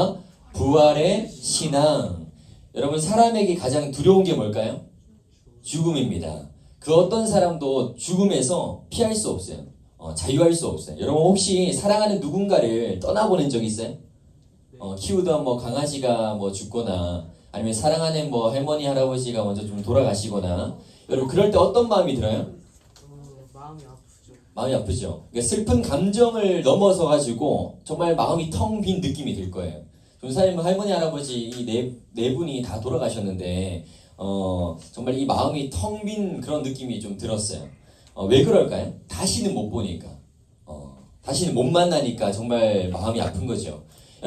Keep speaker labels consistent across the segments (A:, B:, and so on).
A: 자, 부활의 신앙. 여러분, 사람에게 가장 두려운 게 뭘까요? 죽음입니다. 그 어떤 사람도 죽음에서 피할 수 없어요. 자유할 수 없어요. 여러분, 혹시 사랑하는 누군가를 떠나보낸 적 있어요? 키우던 뭐 강아지가 뭐 죽거나 아니면 사랑하는 뭐 할머니 할아버지가 먼저 좀 돌아가시거나, 여러분 그럴 때 어떤 마음이 들어요?
B: 마음이 아프죠.
A: 마음이 아프죠. 그러니까 슬픈 감정을 넘어서 가지고 정말 마음이 텅 빈 느낌이 들 거예요. 전사님 할머니 할아버지 이 네 분이 다 돌아가셨는데 정말 이 마음이 텅 빈 그런 느낌이 좀 들었어요. 왜 그럴까요? 다시는 못 보니까, 다시는 못 만나니까 정말 마음이 아픈 거죠.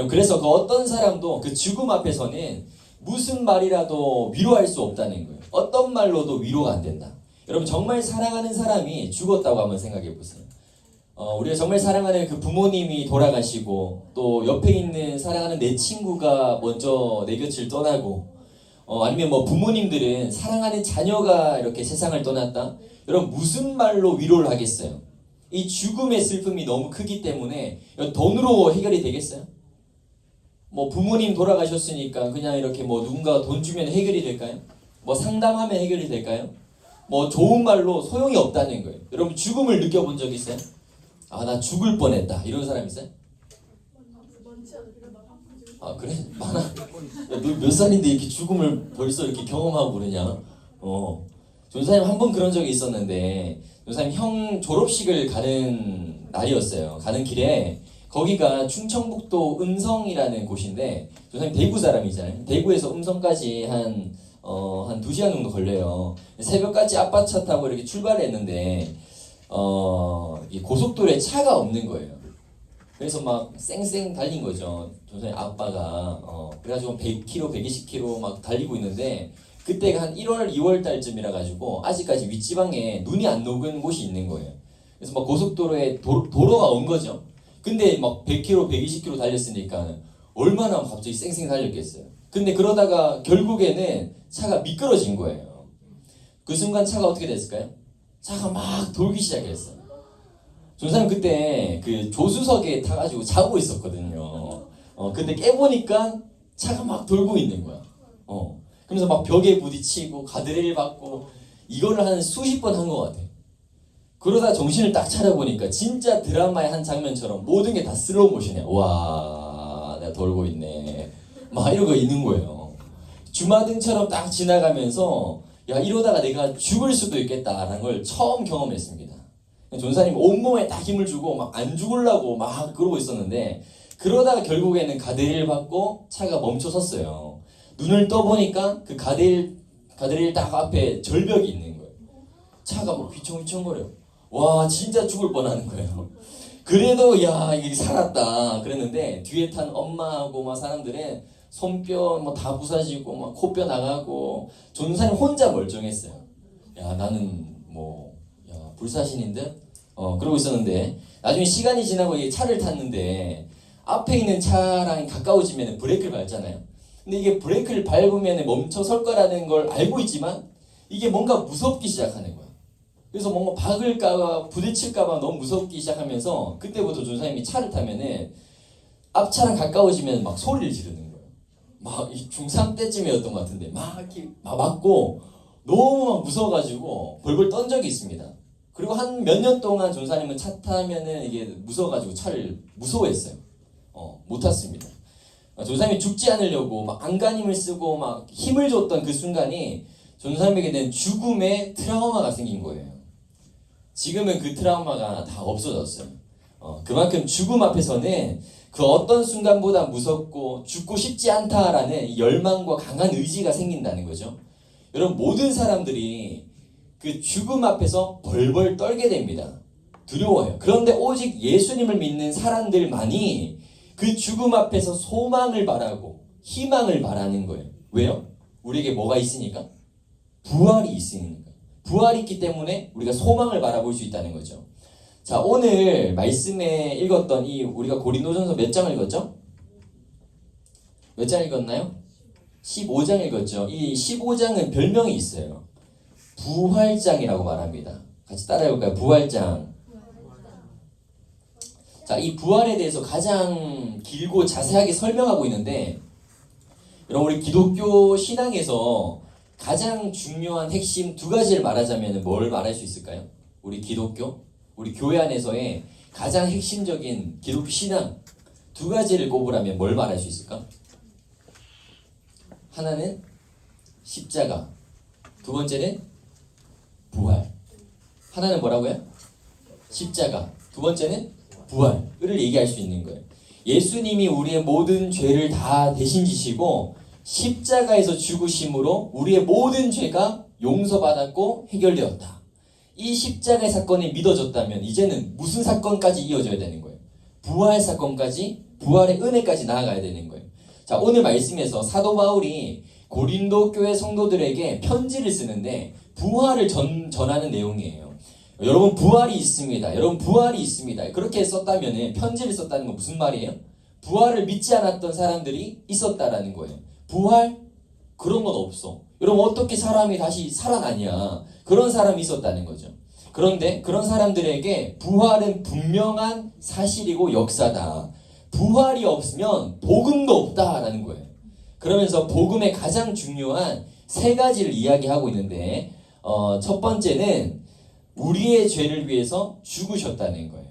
A: 그래서 그 어떤 사람도 그 죽음 앞에서는 무슨 말이라도 위로할 수 없다는 거예요. 어떤 말로도 위로가 안 된다. 여러분, 정말 사랑하는 사람이 죽었다고 한번 생각해 보세요. 우리가 정말 사랑하는 그 부모님이 돌아가시고, 또 옆에 있는 사랑하는 내 친구가 먼저 내 곁을 떠나고, 아니면 뭐 부모님들은 사랑하는 자녀가 이렇게 세상을 떠났다. 여러분, 무슨 말로 위로를 하겠어요? 이 죽음의 슬픔이 너무 크기 때문에 돈으로 해결이 되겠어요? 뭐 부모님 돌아가셨으니까 그냥 이렇게 뭐 누군가 돈 주면 해결이 될까요? 뭐 상담하면 해결이 될까요? 뭐 좋은 말로 소용이 없다는 거예요. 여러분, 죽음을 느껴본 적 있어요? 아, 나 죽을 뻔했다 이런 사람 있어요? 아, 그래? 많아? 야, 너 몇 살인데 이렇게 죽음을 벌써 이렇게 경험하고 그러냐? 전사님 한 번 그런 적이 있었는데, 전사님 형 졸업식을 가는 날이었어요. 가는 길에 거기가 충청북도 음성이라는 곳인데, 전사님 대구 사람이잖아요. 대구에서 음성까지 한 2시간 정도 걸려요. 새벽까지 아빠 차 타고 이렇게 출발했는데 이 고속도로에 차가 없는 거예요. 그래서 막 쌩쌩 달린 거죠. 전사님 아빠가 그래가지고 100km, 120km 막 달리고 있는데, 그때가 한 1월, 2월 달쯤이라 가지고 아직까지 윗지방에 눈이 안 녹은 곳이 있는 거예요. 그래서 막 고속도로에 도로가 온 거죠. 근데 막 100km, 120km 달렸으니까 얼마나 갑자기 쌩쌩 달렸겠어요. 근데 그러다가 결국에는 차가 미끄러진 거예요. 그 순간 차가 어떻게 됐을까요? 차가 막 돌기 시작했어요. 전사님 그때 그 조수석에 타가지고 자고 있었거든요. 근데 깨보니까 차가 막 돌고 있는 거야. 그래서 막 벽에 부딪히고 가드레일 받고 이거를 한 수십 번 한 것 같아. 그러다 정신을 딱 차려보니까 진짜 드라마의 한 장면처럼 모든 게 다 슬로우 모션이야. 와, 내가 돌고 있네. 막 이러고 있는 거예요. 주마등처럼 딱 지나가면서 야, 이러다가 내가 죽을 수도 있겠다라는 걸 처음 경험했습니다. 전사님 온몸에 딱 힘을 주고 막 안 죽으려고 막 그러고 있었는데, 그러다가 결국에는 가드레일 받고 차가 멈춰 섰어요. 눈을 떠보니까 그 가드레일 딱 앞에 절벽이 있는 거예요. 차가 막 휘청휘청거려. 와, 진짜 죽을 뻔하는 거예요. 그래도 야, 이게 살았다 그랬는데, 뒤에 탄 엄마하고 막 사람들은 손뼈 뭐 다 부사지고 막 코뼈 나가고, 전사님 혼자 멀쩡했어요. 야, 나는 뭐 불사신인데 그러고 있었는데, 나중에 시간이 지나고 이 차를 탔는데 앞에 있는 차랑 가까워지면 브레이크를 밟잖아요. 근데 이게 브레이크를 밟으면 멈춰 설 거라는 걸 알고 있지만 이게 뭔가 무섭기 시작하는 거야. 그래서 뭔가 박을까봐 부딪힐까봐 너무 무섭기 시작하면서, 그때부터 전사님이 차를 타면은 앞차랑 가까워지면 막 소리를 지르는 거예요. 막 중3 때쯤이었던 것 같은데 막 이렇게 막 맞고 너무 막 무서워가지고 벌벌 떤 적이 있습니다. 그리고 한 몇 년 동안 전사님은 차 타면은 이게 무서워가지고 차를 무서워했어요. 못 탔습니다. 전사님이 죽지 않으려고 막 안간힘을 쓰고 막 힘을 줬던 그 순간이 전사님에게는 죽음의 트라우마가 생긴 거예요. 지금은 그 트라우마가 다 없어졌어요. 그만큼 죽음 앞에서는 그 어떤 순간보다 무섭고 죽고 싶지 않다라는 이 열망과 강한 의지가 생긴다는 거죠. 여러분, 모든 사람들이 그 죽음 앞에서 벌벌 떨게 됩니다. 두려워요. 그런데 오직 예수님을 믿는 사람들만이 그 죽음 앞에서 소망을 바라고 희망을 바라는 거예요. 왜요? 우리에게 뭐가 있으니까? 부활이 있으니까. 부활이 있기 때문에 우리가 소망을 바라볼 수 있다는 거죠. 자, 오늘 말씀에 읽었던 이 우리가 고린도전서 몇 장을 읽었죠? 몇 장 읽었나요? 15장 읽었죠. 이 15장은 별명이 있어요. 부활장이라고 말합니다. 같이 따라해볼까요? 부활장. 자, 이 부활에 대해서 가장 길고 자세하게 설명하고 있는데, 여러분 우리 기독교 신앙에서 가장 중요한 핵심 두 가지를 말하자면 뭘 말할 수 있을까요? 우리 기독교, 우리 교회 안에서의 가장 핵심적인 기독교 신앙 두 가지를 꼽으라면 뭘 말할 수 있을까? 하나는 십자가, 두 번째는 부활. 하나는 뭐라고요? 십자가, 두 번째는 부활을 얘기할 수 있는 거예요. 예수님이 우리의 모든 죄를 다 대신 지시고 십자가에서 죽으심으로 우리의 모든 죄가 용서받았고 해결되었다. 이 십자가의 사건이 믿어졌다면 이제는 무슨 사건까지 이어져야 되는 거예요? 부활 사건까지, 부활의 은혜까지 나아가야 되는 거예요. 자, 오늘 말씀에서 사도 바울이 고린도 교회 성도들에게 편지를 쓰는데 부활을 전하는 내용이에요. 여러분 부활이 있습니다. 여러분 부활이 있습니다. 그렇게 썼다면 편지를 썼다는 건 무슨 말이에요? 부활을 믿지 않았던 사람들이 있었다라는 거예요. 부활? 그런 건 없어. 여러분 어떻게 사람이 다시 살아나냐? 그런 사람이 있었다는 거죠. 그런데 그런 사람들에게 부활은 분명한 사실이고 역사다. 부활이 없으면 복음도 없다라는 거예요. 그러면서 복음의 가장 중요한 세 가지를 이야기하고 있는데 첫 번째는 우리의 죄를 위해서 죽으셨다는 거예요.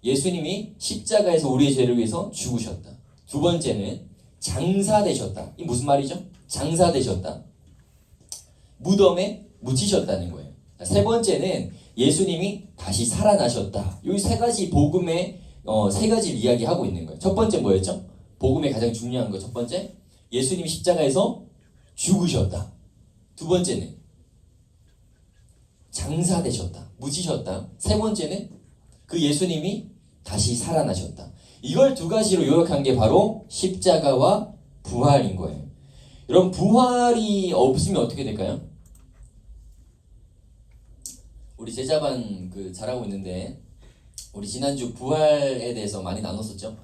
A: 예수님이 십자가에서 우리의 죄를 위해서 죽으셨다. 두 번째는 장사되셨다. 이 무슨 말이죠? 장사되셨다. 무덤에 묻히셨다는 거예요. 세 번째는 예수님이 다시 살아나셨다. 이 세 가지 복음의 세 가지를 이야기하고 있는 거예요. 첫 번째 뭐였죠? 복음의 가장 중요한 거 첫 번째, 예수님이 십자가에서 죽으셨다. 두 번째는 장사되셨다. 묻히셨다. 세 번째는 그 예수님이 다시 살아나셨다. 이걸 두 가지로 요약한 게 바로 십자가와 부활인 거예요. 여러분 부활이 없으면 어떻게 될까요? 우리 제자반 잘하고 있는데 우리 지난주 부활에 대해서 많이 나눴었죠.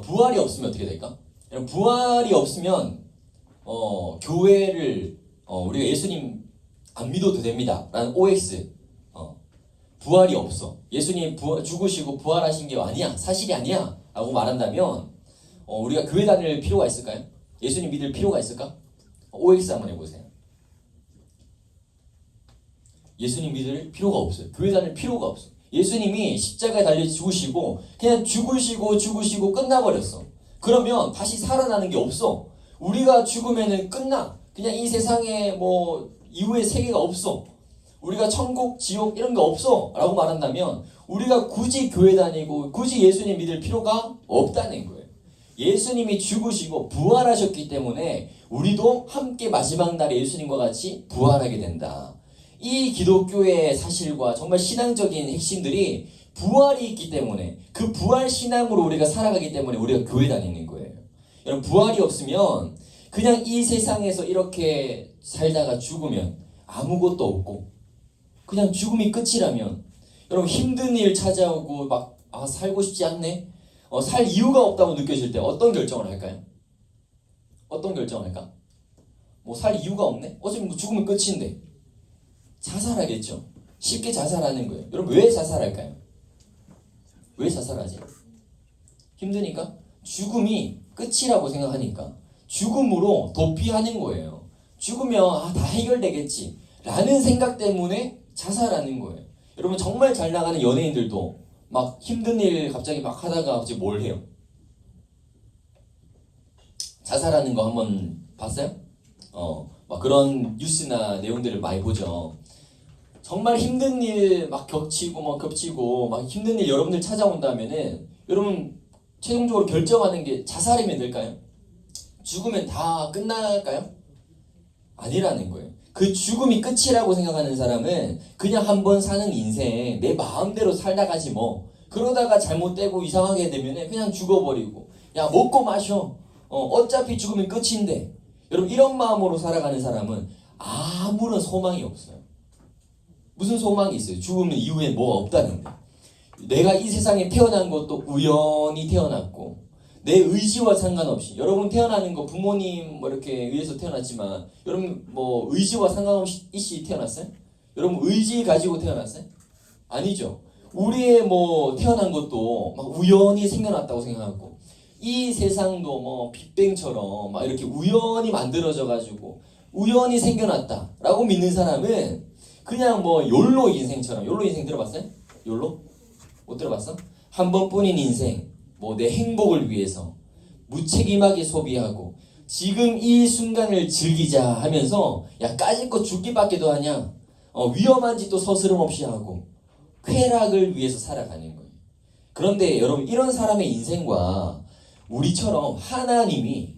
A: 부활이 없으면 어떻게 될까? 여러분 부활이 없으면 교회를 우리가 예수님 안 믿어도 됩니다 라는 OX 부활이 없어. 예수님 죽으시고 부활하신 게 아니야, 사실이 아니야 라고 말한다면 우리가 교회 다닐 필요가 있을까요? 예수님 믿을 필요가 있을까? OX 한번 해보세요. 예수님 믿을 필요가 없어요. 교회 다닐 필요가 없어. 예수님이 십자가에 달려 죽으시고 그냥 죽으시고 끝나버렸어. 그러면 다시 살아나는 게 없어. 우리가 죽으면은 끝나. 그냥 이 세상에 이후의 세계가 없어. 우리가 천국, 지옥 이런 거 없어 라고 말한다면 우리가 굳이 교회 다니고 굳이 예수님 믿을 필요가 없다는 거예요. 예수님이 죽으시고 부활하셨기 때문에 우리도 함께 마지막 날에 예수님과 같이 부활하게 된다. 이 기독교의 사실과 정말 신앙적인 핵심들이 부활이 있기 때문에 그 부활 신앙으로 우리가 살아가기 때문에 우리가 교회 다니는 거예요. 여러분 부활이 없으면 그냥 이 세상에서 이렇게 살다가 죽으면 아무것도 없고 그냥 죽음이 끝이라면 여러분 힘든 일 찾아오고 살고 싶지 않네? 살 이유가 없다고 느껴질 때 어떤 결정을 할까요? 어떤 결정을 할까? 살 이유가 없네? 어차피 죽으면 끝인데 자살하겠죠. 쉽게 자살하는 거예요. 여러분 왜 자살할까요? 왜 자살하지? 힘드니까? 죽음이 끝이라고 생각하니까 죽음으로 도피하는 거예요. 죽으면 다 해결되겠지 라는 생각 때문에 자살하는 거예요. 여러분 정말 잘 나가는 연예인들도 힘든 일 갑자기 하다가 갑자기 뭘 해요? 자살하는 거 한번 봤어요? 그런 뉴스나 내용들을 많이 보죠. 정말 힘든 일 겹치고 힘든 일 여러분들 찾아온다면은 여러분 최종적으로 결정하는 게 자살이면 될까요? 죽으면 다 끝날까요? 아니라는 거예요. 그 죽음이 끝이라고 생각하는 사람은 그냥 한 번 사는 인생 내 마음대로 살다 가지 그러다가 잘못되고 이상하게 되면은 그냥 죽어버리고 먹고 마셔 어차피 죽으면 끝인데 여러분 이런 마음으로 살아가는 사람은 아무런 소망이 없어요. 무슨 소망이 있어요? 죽으면 이후에 뭐가 없다는데. 내가 이 세상에 태어난 것도 우연히 태어났고 내 의지와 상관없이 여러분 태어나는 거 부모님 이렇게 의해서 태어났지만 여러분 의지와 상관없이 태어났어요? 여러분 의지 가지고 태어났어요? 아니죠. 우리의 뭐 태어난 것도 막 우연히 생겨났다고 생각하고 이 세상도 뭐 빅뱅처럼 막 이렇게 우연히 만들어져 가지고 우연히 생겨났다라고 믿는 사람은 그냥 뭐 욜로 인생처럼 욜로 인생 들어봤어요? 욜로? 못 들어봤어? 한 번뿐인 인생 뭐 내 행복을 위해서 무책임하게 소비하고 지금 이 순간을 즐기자 하면서 야 까짓거 죽기밖에도 하냐 위험한 짓도 서스럼 없이 하고 쾌락을 위해서 살아가는 거예요. 그런데 여러분 이런 사람의 인생과 우리처럼 하나님이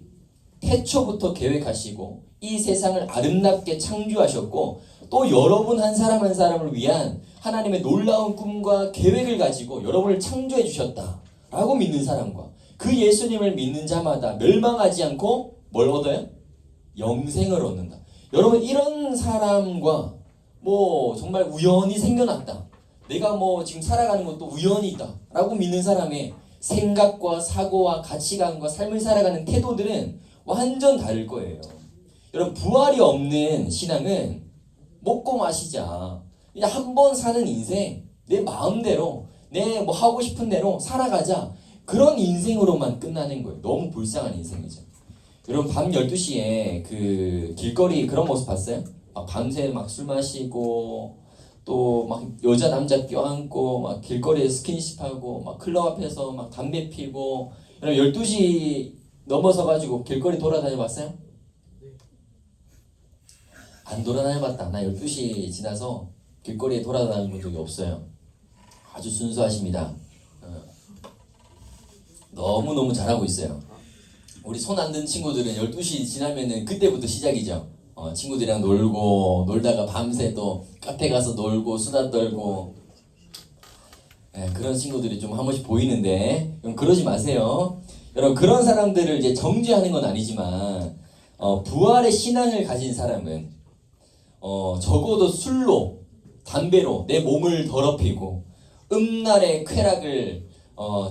A: 태초부터 계획하시고 이 세상을 아름답게 창조하셨고 또 여러분 한 사람 한 사람을 위한 하나님의 놀라운 꿈과 계획을 가지고 여러분을 창조해 주셨다라고 믿는 사람과 그 예수님을 믿는 자마다 멸망하지 않고 뭘 얻어요? 영생을 얻는다. 여러분 이런 사람과 뭐 정말 우연히 생겨났다. 내가 뭐 지금 살아가는 것도 우연이다 라고 믿는 사람의 생각과 사고와 가치관과 삶을 살아가는 태도들은 완전 다를 거예요. 여러분 부활이 없는 신앙은 먹고 마시자 그냥 한 번 사는 인생 내 마음대로 내 뭐 하고 싶은 대로 살아가자 그런 인생으로만 끝나는 거예요. 너무 불쌍한 인생이죠. 여러분 밤 12시에 그 길거리 그런 모습 봤어요? 막 밤새 막 술 마시고 또 막 여자 남자 껴안고 막 길거리에 스킨십하고 막 클럽 앞에서 막 담배 피고 여러분 12시 넘어서 가지고 길거리 돌아다녀 봤어요? 안 돌아다녀 봤다. 나 12시 지나서 길거리에 돌아다녀 본 적이 없어요. 아주 순수하십니다. 너무너무 잘하고 있어요. 우리 손 안 든 친구들은 12시 지나면은 그때부터 시작이죠. 친구들이랑 놀고 놀다가 밤새 또 카페 가서 놀고 수다 떨고 그런 친구들이 좀 한 번씩 보이는데 그러지 마세요. 여러분 그런 사람들을 이제 정죄하는 건 아니지만 부활의 신앙을 가진 사람은 적어도 술로 담배로 내 몸을 더럽히고 음란의 쾌락을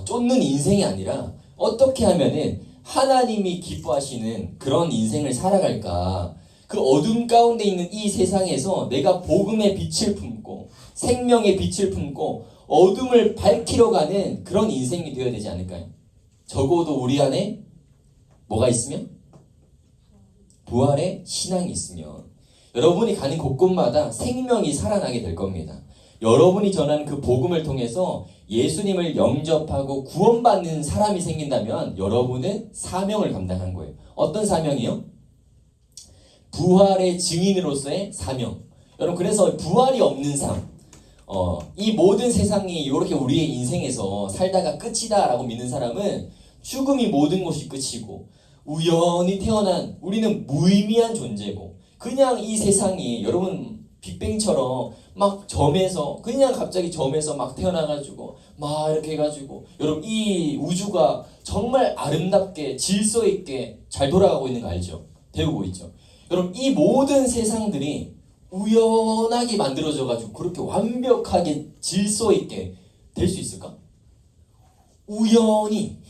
A: 쫓는 인생이 아니라 어떻게 하면은 하나님이 기뻐하시는 그런 인생을 살아갈까. 그 어둠 가운데 있는 이 세상에서 내가 복음의 빛을 품고 생명의 빛을 품고 어둠을 밝히러 가는 그런 인생이 되어야 되지 않을까요? 적어도 우리 안에 뭐가 있으면? 부활의 신앙이 있으면 여러분이 가는 곳곳마다 생명이 살아나게 될 겁니다. 여러분이 전하는 그 복음을 통해서 예수님을 영접하고 구원받는 사람이 생긴다면 여러분은 사명을 감당한 거예요. 어떤 사명이요? 부활의 증인으로서의 사명. 여러분 그래서 부활이 없는 삶, 이 모든 세상이 이렇게 우리의 인생에서 살다가 끝이다라고 믿는 사람은 죽음이 모든 것이 끝이고 우연히 태어난 우리는 무의미한 존재고 그냥 이 세상이 여러분 빅뱅처럼 막 점에서 그냥 갑자기 점에서 막 태어나가지고 막 이렇게 해가지고 여러분 이 우주가 정말 아름답게 질서 있게 잘 돌아가고 있는 거 알죠? 배우고 있죠. 여러분 이 모든 세상들이 우연하게 만들어져가지고 그렇게 완벽하게 질서 있게 될 수 있을까? 우연히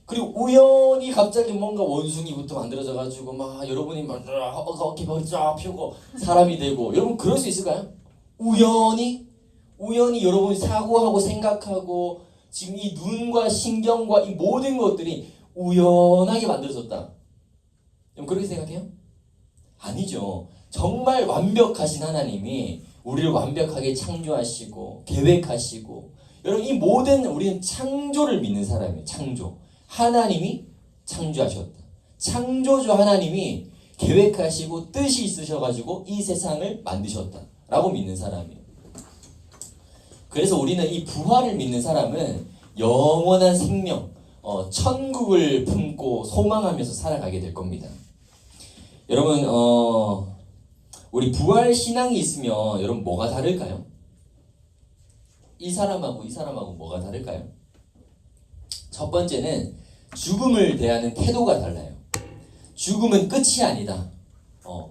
A: 그리고 우연히 갑자기 뭔가 원숭이부터 만들어져가지고 막 여러분이 막 어깨 머리 쫙 펴고 사람이 되고 여러분 그럴 수 있을까요? 우연히 여러분이 사고하고 생각하고 지금 이 눈과 신경과 이 모든 것들이 우연하게 만들어졌다. 여러분 그렇게 생각해요? 아니죠. 정말 완벽하신 하나님이 우리를 완벽하게 창조하시고 계획하시고 여러분 이 모든 우리는 창조를 믿는 사람이에요. 창조. 하나님이 창조하셨다. 창조주 하나님이 계획하시고 뜻이 있으셔가지고 이 세상을 만드셨다라고 믿는 사람이에요. 그래서 우리는 이 부활을 믿는 사람은 영원한 생명, 천국을 품고 소망하면서 살아가게 될 겁니다. 여러분, 우리 부활 신앙이 있으면 여러분 뭐가 다를까요? 이 사람하고 이 사람하고 뭐가 다를까요? 첫 번째는 죽음을 대하는 태도가 달라요. 죽음은 끝이 아니다.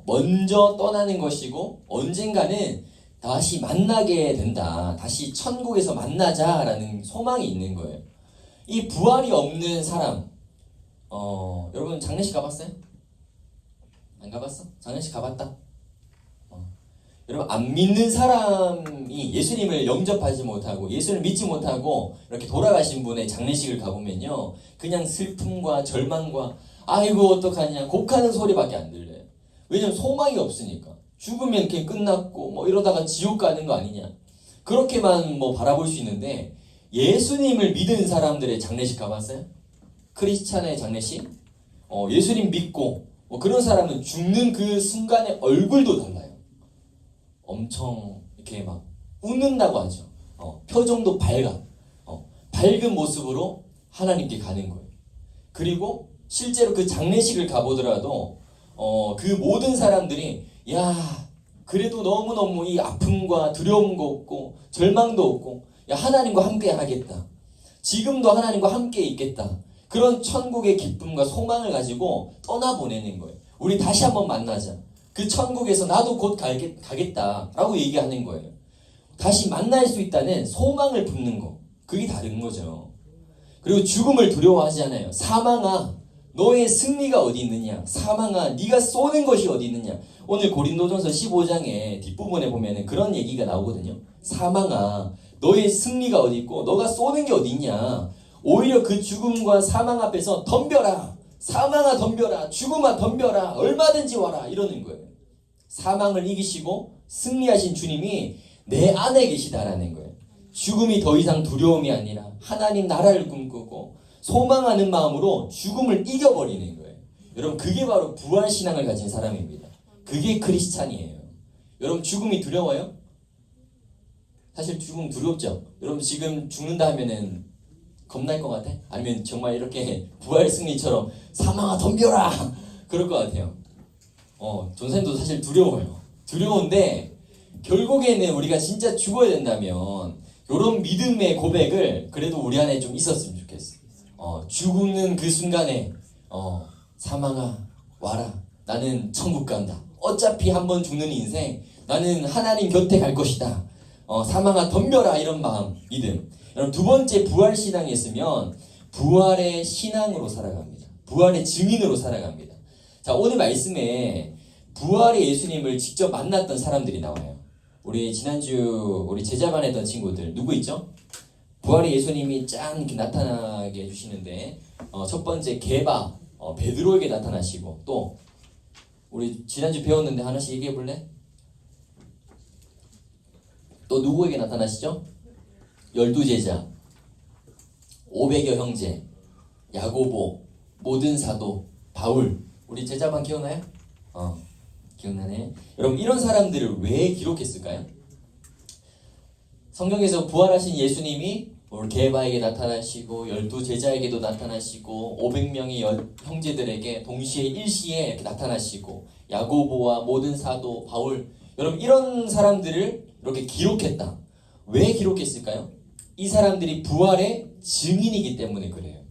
A: 먼저 떠나는 것이고 언젠가는 다시 만나게 된다. 다시 천국에서 만나자라는 소망이 있는 거예요. 이 부활이 없는 사람, 여러분 장례식 가봤어요? 안 가봤어? 장례식 가봤다? 여러분 안 믿는 사람이 예수님을 영접하지 못하고 예수를 믿지 못하고 이렇게 돌아가신 분의 장례식을 가보면요, 그냥 슬픔과 절망과 아이고 어떡하냐 곡하는 소리밖에 안 들려요. 왜냐면 소망이 없으니까. 죽으면 그냥 끝났고 뭐 이러다가 지옥 가는 거 아니냐, 그렇게만 뭐 바라볼 수 있는데, 예수님을 믿은 사람들의 장례식 가봤어요? 크리스찬의 장례식? 예수님 믿고 뭐 그런 사람은 죽는 그 순간의 얼굴도 달라요. 엄청 이렇게 막 웃는다고 하죠. 표정도 밝아. 밝은 모습으로 하나님께 가는 거예요. 그리고 실제로 그 장례식을 가보더라도 그 모든 사람들이 야 그래도 너무너무 이 아픔과 두려움도 없고 절망도 없고 야 하나님과 함께 하겠다, 지금도 하나님과 함께 있겠다, 그런 천국의 기쁨과 소망을 가지고 떠나보내는 거예요. 우리 다시 한번 만나자, 그 천국에서 나도 곧 가겠다라고 얘기하는 거예요. 다시 만날 수 있다는 소망을 품는 거, 그게 다른 거죠. 그리고 죽음을 두려워하지 않아요. 사망아 너의 승리가 어디 있느냐, 사망아 네가 쏘는 것이 어디 있느냐. 오늘 고린도전서 15장의 뒷부분에 보면 그런 얘기가 나오거든요. 사망아 너의 승리가 어디 있고 너가 쏘는 게 어디 있냐. 오히려 그 죽음과 사망 앞에서 덤벼라, 사망아 덤벼라, 죽음아 덤벼라, 얼마든지 와라, 이러는 거예요. 사망을 이기시고 승리하신 주님이 내 안에 계시다라는 거예요. 죽음이 더 이상 두려움이 아니라 하나님 나라를 꿈꾸고 소망하는 마음으로 죽음을 이겨버리는 거예요. 여러분 그게 바로 부활신앙을 가진 사람입니다. 그게 크리스찬이에요. 여러분 죽음이 두려워요? 사실 죽음 두렵죠? 여러분 지금 죽는다 하면은 겁날 것 같아? 아니면 정말 이렇게 부활 승리처럼 사망아 덤벼라 그럴 것 같아요. 전사님도 사실 두려워요. 두려운데 결국에는 우리가 진짜 죽어야 된다면 이런 믿음의 고백을 그래도 우리 안에 좀 있었으면 좋겠어. 죽는 그 순간에 사망아 와라, 나는 천국 간다. 어차피 한 번 죽는 인생 나는 하나님 곁에 갈 것이다. 사망아 덤벼라, 이런 마음, 믿음. 여러분 두 번째 부활 신앙이 있으면 부활의 신앙으로 살아갑니다. 부활의 증인으로 살아갑니다. 자, 오늘 말씀에 부활의 예수님을 직접 만났던 사람들이 나와요. 우리 지난주 우리 제자반 했던 친구들 누구 있죠? 부활의 예수님이 짠 이렇게 나타나게 해주시는데 첫 번째 게바 베드로에게 나타나시고, 또 우리 지난주 배웠는데 하나씩 얘기해 볼래? 또 누구에게 나타나시죠? 12제자, 500여 형제, 야고보, 모든 사도, 바울. 우리 제자반 기억나요? 기억나네. 여러분 이런 사람들을 왜 기록했을까요? 성경에서 부활하신 예수님이 게바에게 나타나시고 12제자에게도 나타나시고 500명의 형제들에게 동시에 일시에 이렇게 나타나시고 야고보와 모든 사도, 바울, 여러분 이런 사람들을 이렇게 기록했다. 왜 기록했을까요? 이 사람들이 부활의 증인이기 때문에 그래요.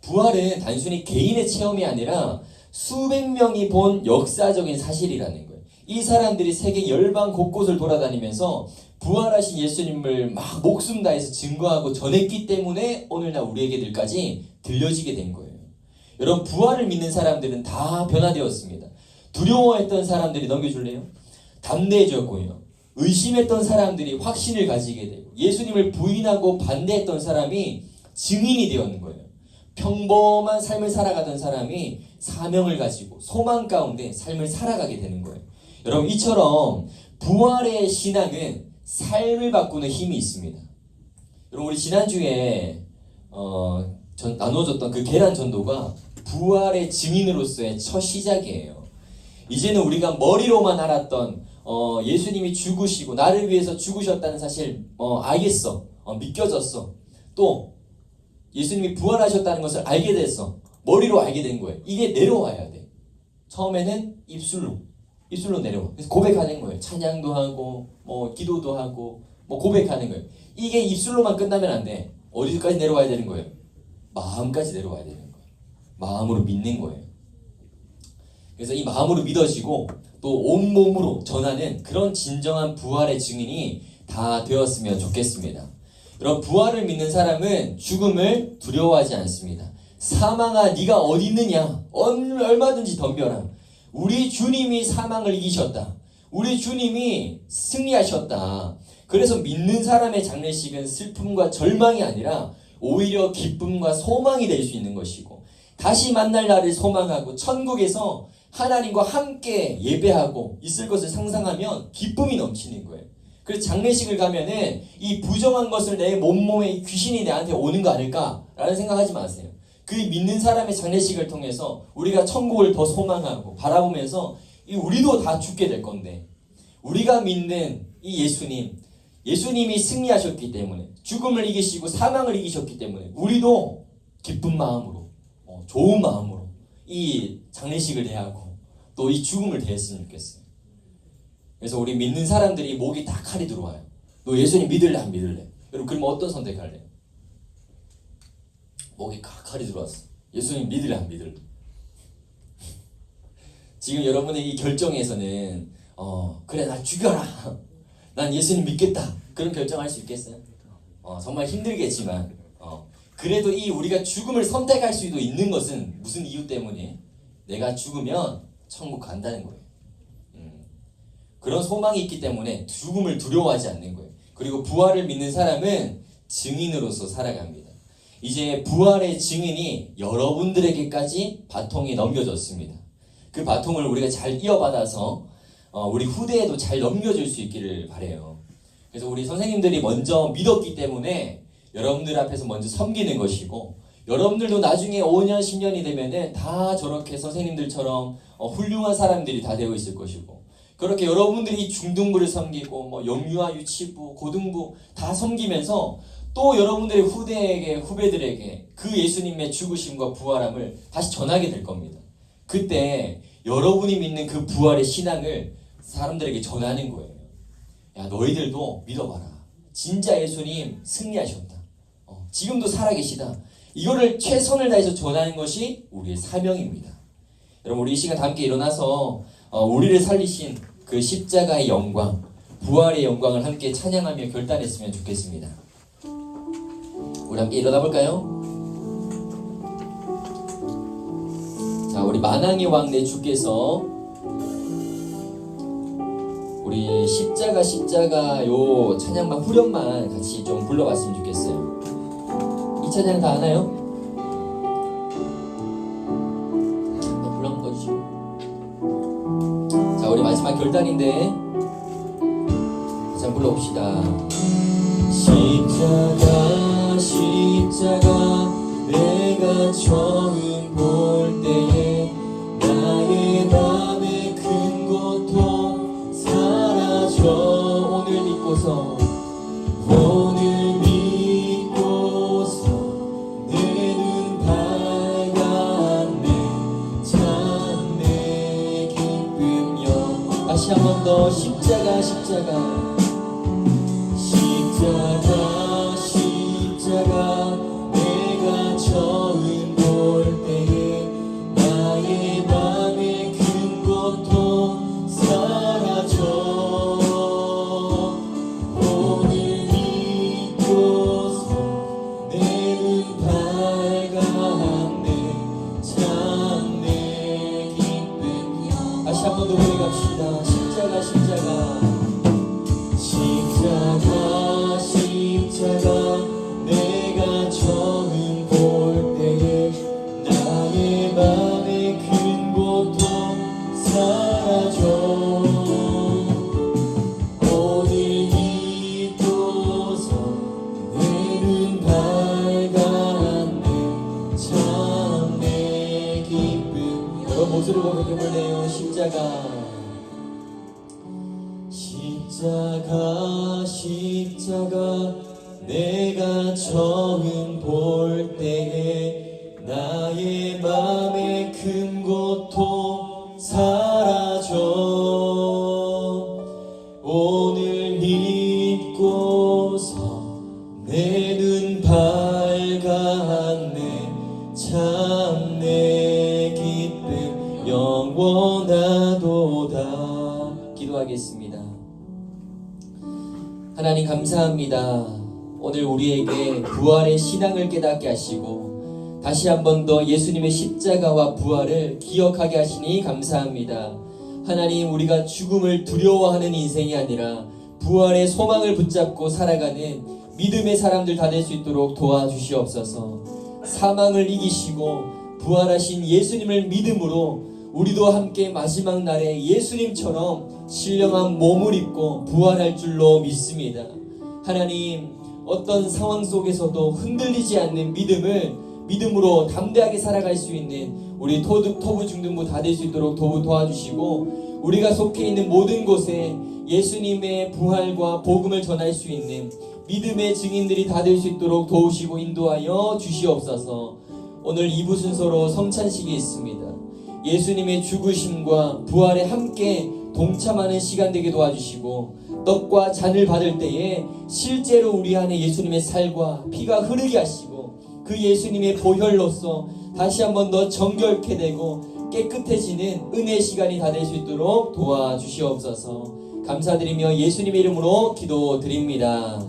A: 부활은 단순히 개인의 체험이 아니라 수백 명이 본 역사적인 사실이라는 거예요. 이 사람들이 세계 열방 곳곳을 돌아다니면서 부활하신 예수님을 막 목숨 다해서 증거하고 전했기 때문에 오늘날 우리에게들까지 들려지게 된 거예요. 여러분 부활을 믿는 사람들은 다 변화되었습니다. 두려워했던 사람들이, 넘겨줄래요? 담대해졌고요. 의심했던 사람들이 확신을 가지게 되고, 예수님을 부인하고 반대했던 사람이 증인이 되었는 거예요. 평범한 삶을 살아가던 사람이 사명을 가지고 소망 가운데 삶을 살아가게 되는 거예요. 여러분 이처럼 부활의 신앙은 삶을 바꾸는 힘이 있습니다. 여러분 우리 지난주에 나눠줬던 그 계란 전도가 부활의 증인으로서의 첫 시작이에요. 이제는 우리가 머리로만 알았던 예수님이 죽으시고 나를 위해서 죽으셨다는 사실 알겠어, 믿겨졌어. 또 예수님이 부활하셨다는 것을 알게 됐어. 머리로 알게 된 거예요. 이게 내려와야 돼. 처음에는 입술로 내려와. 그래서 고백하는 거예요. 찬양도 하고 기도도 하고 고백하는 거예요. 이게 입술로만 끝나면 안 돼. 어디까지 내려와야 되는 거예요? 마음까지 내려와야 되는 거예요. 마음으로 믿는 거예요. 그래서 이 마음으로 믿어지고 또 온몸으로 전하는 그런 진정한 부활의 증인이 다 되었으면 좋겠습니다. 여러분 부활을 믿는 사람은 죽음을 두려워하지 않습니다. 사망아 네가 어디 있느냐, 얼마든지 덤벼라. 우리 주님이 사망을 이기셨다. 우리 주님이 승리하셨다. 그래서 믿는 사람의 장례식은 슬픔과 절망이 아니라 오히려 기쁨과 소망이 될 수 있는 것이고, 다시 만날 날을 소망하고 천국에서 하나님과 함께 예배하고 있을 것을 상상하면 기쁨이 넘치는 거예요. 그래서 장례식을 가면은 이 부정한 것을 내 몸몸에 이 귀신이 내한테 오는 거 아닐까라는 생각하지 마세요. 그 믿는 사람의 장례식을 통해서 우리가 천국을 더 소망하고 바라보면서 우리도 다 죽게 될 건데, 우리가 믿는 이 예수님이 승리하셨기 때문에, 죽음을 이기시고 사망을 이기셨기 때문에 우리도 기쁜 마음으로, 좋은 마음으로 이 장례식을 대하고 또 이 죽음을 대했으면 좋겠어요. 그래서 우리 믿는 사람들이 목이 다 칼이 들어와요. 너 예수님 믿을래 안 믿을래? 여러분 그러면 어떤 선택할래요? 목이 칼이 들어왔어. 예수님 믿을래 안 믿을래? 지금 여러분의 이 결정에서는 그래 나 죽여라, 난 예수님 믿겠다, 그런 결정할 수 있겠어요? 정말 힘들겠지만 그래도 이 우리가 죽음을 선택할 수도 있는 것은 무슨 이유 때문에? 내가 죽으면 천국 간다는 거예요. 그런 소망이 있기 때문에 죽음을 두려워하지 않는 거예요. 그리고 부활을 믿는 사람은 증인으로서 살아갑니다. 이제 부활의 증인이 여러분들에게까지 바통이 넘겨졌습니다. 그 바통을 우리가 잘 이어받아서 우리 후대에도 잘 넘겨줄 수 있기를 바라요. 그래서 우리 선생님들이 먼저 믿었기 때문에 여러분들 앞에서 먼저 섬기는 것이고, 여러분들도 나중에 5년, 10년이 되면은 다 저렇게 선생님들처럼 훌륭한 사람들이 다 되어 있을 것이고, 그렇게 여러분들이 중등부를 섬기고 영유아, 유치부, 고등부 다 섬기면서 또 여러분들의 후배들에게 그 예수님의 죽으심과 부활함을 다시 전하게 될 겁니다. 그때 여러분이 믿는 그 부활의 신앙을 사람들에게 전하는 거예요. 야, 너희들도 믿어봐라. 진짜 예수님 승리하셨다. 지금도 살아계시다. 이거를 최선을 다해서 전하는 것이 우리의 사명입니다. 여러분 우리 이 시간 다 함께 일어나서 우리를 살리신 그 십자가의 영광, 부활의 영광을 함께 찬양하며 결단했으면 좋겠습니다. 우리 함께 일어나 볼까요? 자, 우리 만왕의 왕 내 주께서 우리 십자가 요 찬양만 후렴만 같이 좀 불러봤으면 좋겠어요. 이 찬양 다 아나요? 불러 꺼주시고. 자, 우리 마지막 결단인데 다시 한번 불러봅시다. 십자가 내가 처음 볼 때에 나의 맘에 큰 고통 사라져. 오늘 믿고서 내 눈 밝았네. 참 내 기쁨이여. 다시 한 번 더. 십자가 내가 처음 볼 때에 나의 맘에 큰 고통 사라져. 오늘 믿고서 내 눈 밝았네. 참 내 기쁨. 다시 한 번 더 고백합시다. 십자가 내가 처음 볼 때에 나의 맘에 큰 고통 사라져. 오늘 믿고서 내 눈 밝았네. 참 내 기쁨. 여러분 모습을 고백해볼래요? 십자가 내가 처음 볼 때에 나의 맘에 큰 고통 사라져. 오늘 믿고서 내 눈 밝았네. 참 내 기쁨 영원하도다. 기도하겠습니다. 하나님 감사합니다. 오늘 우리에게 부활의 신앙을 깨닫게 하시고 다시 한 번 더 예수님의 십자가와 부활을 기억하게 하시니 감사합니다. 하나님, 우리가 죽음을 두려워하는 인생이 아니라 부활의 소망을 붙잡고 살아가는 믿음의 사람들 다 될 수 있도록 도와주시옵소서. 사망을 이기시고 부활하신 예수님을 믿음으로 우리도 함께 마지막 날에 예수님처럼 신령한 몸을 입고 부활할 줄로 믿습니다. 하나님, 어떤 상황 속에서도 흔들리지 않는 믿음으로 담대하게 살아갈 수 있는 우리 토부 중등부 다 될 수 있도록 도와주시고, 우리가 속해 있는 모든 곳에 예수님의 부활과 복음을 전할 수 있는 믿음의 증인들이 다 될 수 있도록 도우시고 인도하여 주시옵소서. 오늘 2부 순서로 성찬식이 있습니다. 예수님의 죽으심과 부활에 함께 동참하는 시간 되게 도와주시고, 떡과 잔을 받을 때에 실제로 우리 안에 예수님의 살과 피가 흐르게 하시고, 그 예수님의 보혈로서 다시 한번 더 정결케 되고 깨끗해지는 은혜의 시간이 다 될 수 있도록 도와주시옵소서. 감사드리며 예수님의 이름으로 기도드립니다.